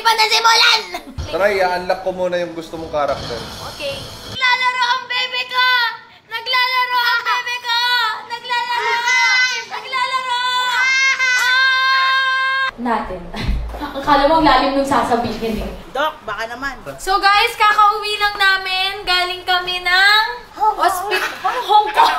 pa nasimulan! Tara, i-unlock ko muna yung gusto mong character. Okay. Naglalaro ang bebe ko! Naglalaro ang bebe ko! Naglalaro! Naglalaro! Natin. Akala mo ang lalim nung sasabihin eh. Doc, baka naman. So guys, kakauwi lang namin. Galing kami ng hospital. Hong Kong.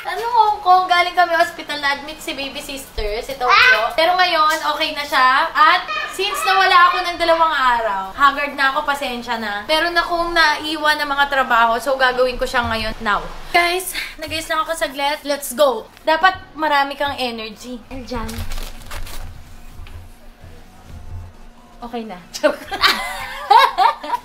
Ano Hong Kong? Galing kami hospital na admit si baby sister, si Tokyo. Pero ngayon, okay na siya. At since nawala ako ng 2 araw, haggard na ako, pasensya na. Meron akong naiwan na mga trabaho, so gagawin ko siya ngayon now. Guys, nag-ayos lang ako saglit. Let's go! Dapat marami kang energy. Diyan. Okay na.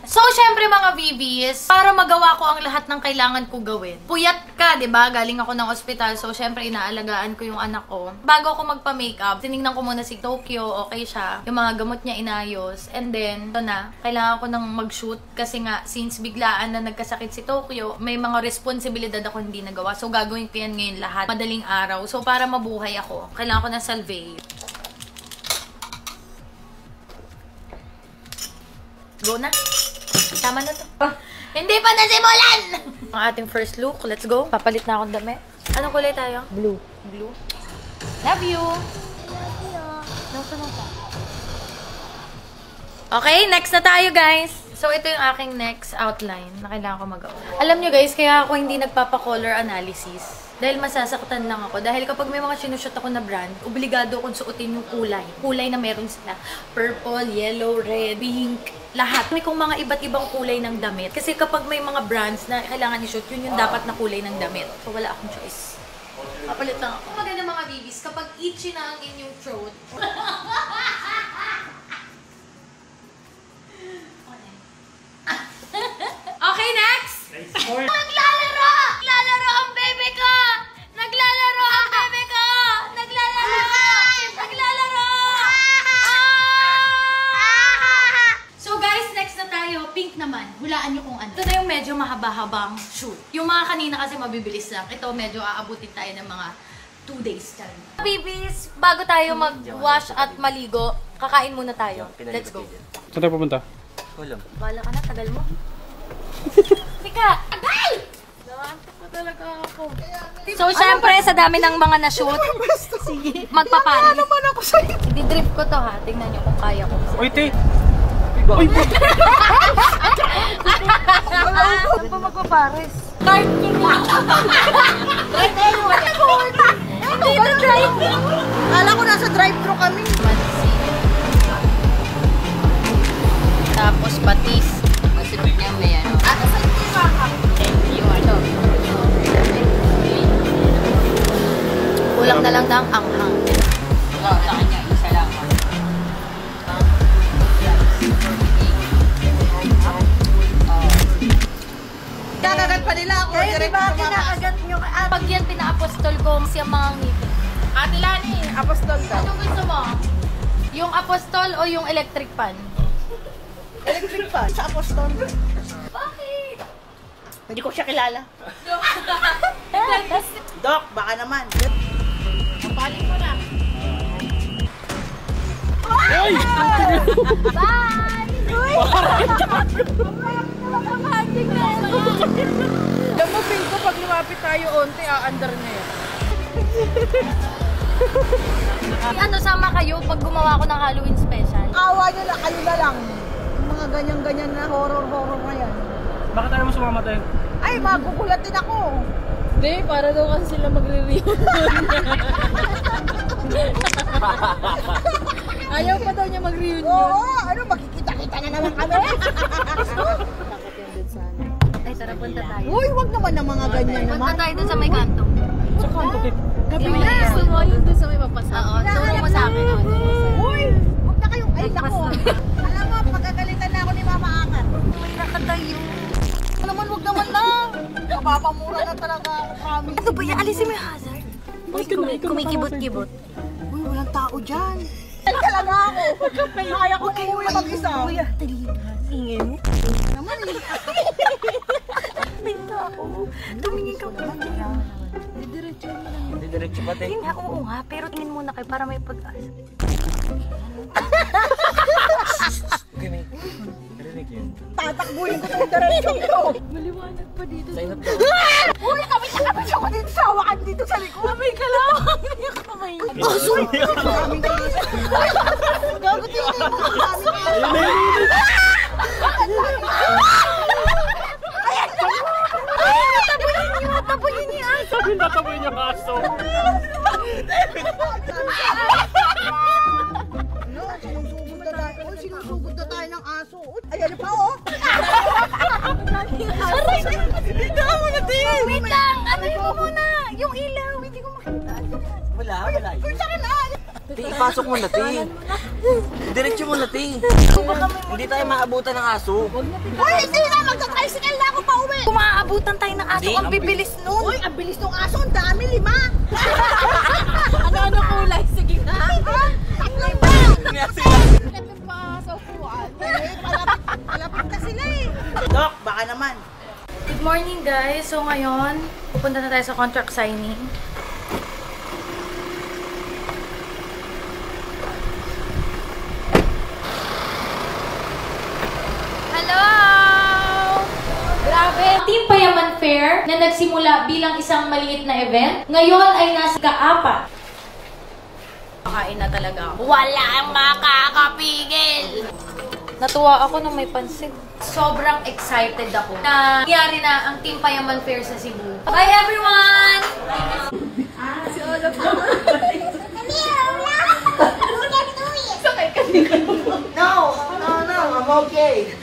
So, syempre mga BBs, para magawa ko ang lahat ng kailangan ko gawin. Puyat ka, di ba? Galing ako ng ospital, so syempre inaalagaan ko yung anak ko. Bago ako magpa-makeup, tinignan ko muna si Tokyo, okay siya. Yung mga gamot niya inayos. And then, ito na, kailangan ko nang mag-shoot kasi nga, since biglaan na nagkasakit si Tokyo, may mga responsibilidad ako hindi nagawa. So, gagawin ko yan ngayon lahat. Madaling araw. So, para mabuhay ako, kailangan ko ng salve. Go na. Tama na to. Hindi pa nasimulan! Ang ating first look. Let's go. Papalit na akong damit. Anong kulay tayo? Blue. Blue. Love you! Okay, next na tayo guys. So, ito yung aking next outline na kailangan ko magawa. Alam nyo guys, kaya ako hindi nagpapa-color analysis. Dahil masasaktan lang ako. Dahil kapag may mga sinushoot ako na brand, obligado akong suotin yung kulay. Kulay na meron sila. Purple, yellow, red, pink, lahat. May kung mga iba't ibang kulay ng damit. Kasi kapag may mga brands na kailangan i-shoot, yun yung dapat na kulay ng damit. So, wala akong choice. Kapalit lang ako. Maganda mga babies, kapag itchy na ang inyong throat, okay, next! Naglalaro! Naglalaro ang bebe ko! Naglalaro ang bebe ko! Naglalaro! Naglalaro! So guys, next na tayo. Pink naman. Hulaan nyo kung ano. Ito na yung medyo mahaba-habang shoot. Yung mga kanina kasi mabibilis lang. Ito medyo aabutin tayo ng mga 2 days time. Bibis, bago tayo mag-wash at maligo, kakain muna tayo. Let's go. Saan tayo pupunta? Wala. Wala ka na, tagal mo. Tika! Tagal! Naantok ko talaga ako. So, syempre, sa dami ng mga na-shoot, sige, magpaparis. Ano naman ako sa'yo? I-drip ko to ha. Tingnan nyo kung kaya ko. Uy, te! Uy, Saan pa magpapares? Card king lang. Hindi na drive-thru. Kala ko nasa drive-thru kami. Tapos patis. Masarap niya may ano. Ate, saan yung makakap? Yung ano. Kulang na lang ng anghang. Oo, sa kanya. Isa lang. Kakagat pa nila ako. Eh, di ba kinakagat nyo? Pag yan pina-apostol ko siya mga ngipin. Ate Lani, apostol daw. Anong gusto mo? Yung apostol o yung electric fan? Electric fan. Sa apostol. Bakit? Hindi ko siya kilala. Doc, baka naman. Kapalit mo na. Uy! Bye! Alam mo, feel ko pag lumapit tayo onti, aandar na yan. Ano, sama kayo pag gumawa ko ng Halloween special? Awa nyo lang, kayo na lang. Yung mga ganyan-ganyan na horror-horror na yan. Bakit tayo mo sumama tayo? Ay, magugulat din ako. Hindi, para daw kasi sila magre-reunion. Ayaw pa daw niya mag-reunion. Oo, ano, magkikita-kita na naman kami. Ay, tara, punta tayo. Uy, wag naman ng mga ganyan Punta naman. tayo dun sa may kanto. Sa kanto, te. Gabi na. Gusto mo yun doon sa may papasa. Oo, turo mo sa akin. Uy, wag na kayong, ay, nako. Alam mo, pagkagalitan na ako ni Mama Angat. May nakatayo. Naman, wag naman lang. Kapapamura na talaga ako, promise. Ano ba yan? Alisin mo yung hazard. Uy, kumikibot-kibot. Uy, walang tao dyan. Talaga ako. Kaya ko umuwi mag-isa. Kuya, talino. Ingay mo. Naman eh. Pinta ako. Tumingin ka muna. Didiretso mo lang. Didiretso ba, te? Hindi, oo nga. Pero tingin muna kayo para may pag-asa. Tatakbuhin ko itong diretsyon ko. Maliwanag pa dito. Uy, kami siya ko dito sa hawakan dito sa likod. May kalawang yung kamay. Aso! Maraming kalis. Gago tingin mo. Maraming Tapunin niya. Sabi nataboy niya kaso. Sinusugod na tayo ng aso. Ayan pa, oh. Aray! Dito ka muna, Tin! Wait lang! Ano mo muna? Yung ilaw, hindi ko makita. Wala yun. Uy, saan na? Ting, ipasok mo na, Ting. Diretso mo na, Ting. Hindi tayo maabutan ng aso. Uy, hindi na. Magka-tricycle na ako pa uwi. Kung maaabutan tayo ng aso, Hindi, ang bibilis nun. Uy, ang bilis ng aso. Ang dami, 5. Ano kulay? Sige na. Tatlo ba? Ito pa sa upuan. Palapit na sila eh. Dok, baka naman. Good morning guys! So ngayon, pupunta na tayo sa contract signing. Hello! Grabe! Team Payaman Fair na nagsimula bilang isang maliit na event, ngayon ay nasa ka-4. Makain na talaga ako. Walang makakapigil! Natuwa ako nung may pansin. Sobrang excited ako na nangyari na ang Team Payaman Fair sa Cebu. Bye everyone! I'm okay.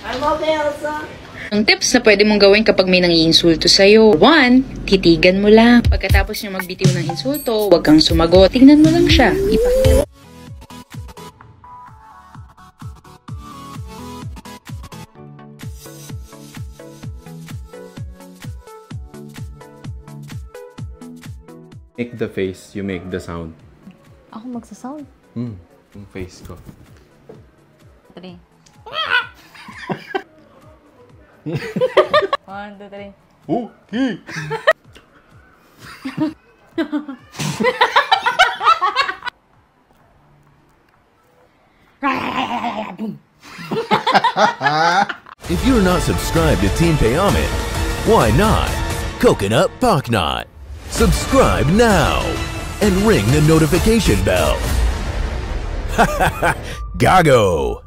I'm okay, Elsa. Ang tips na pwede mong gawin kapag may nangiinsulto sa'yo. 1, titigan mo lang. Pagkatapos niya magbitiw ng insulto, huwag kang sumagot. Tingnan mo lang siya. Ipakita mo. Make the face, you make the sound. Ako magsasound. Yung face ko. 3. 1, 2, 3. Okay! If you're not subscribed to Team Payaman, why not? Coconut Pocknot. Subscribe now and ring the notification bell. Gago!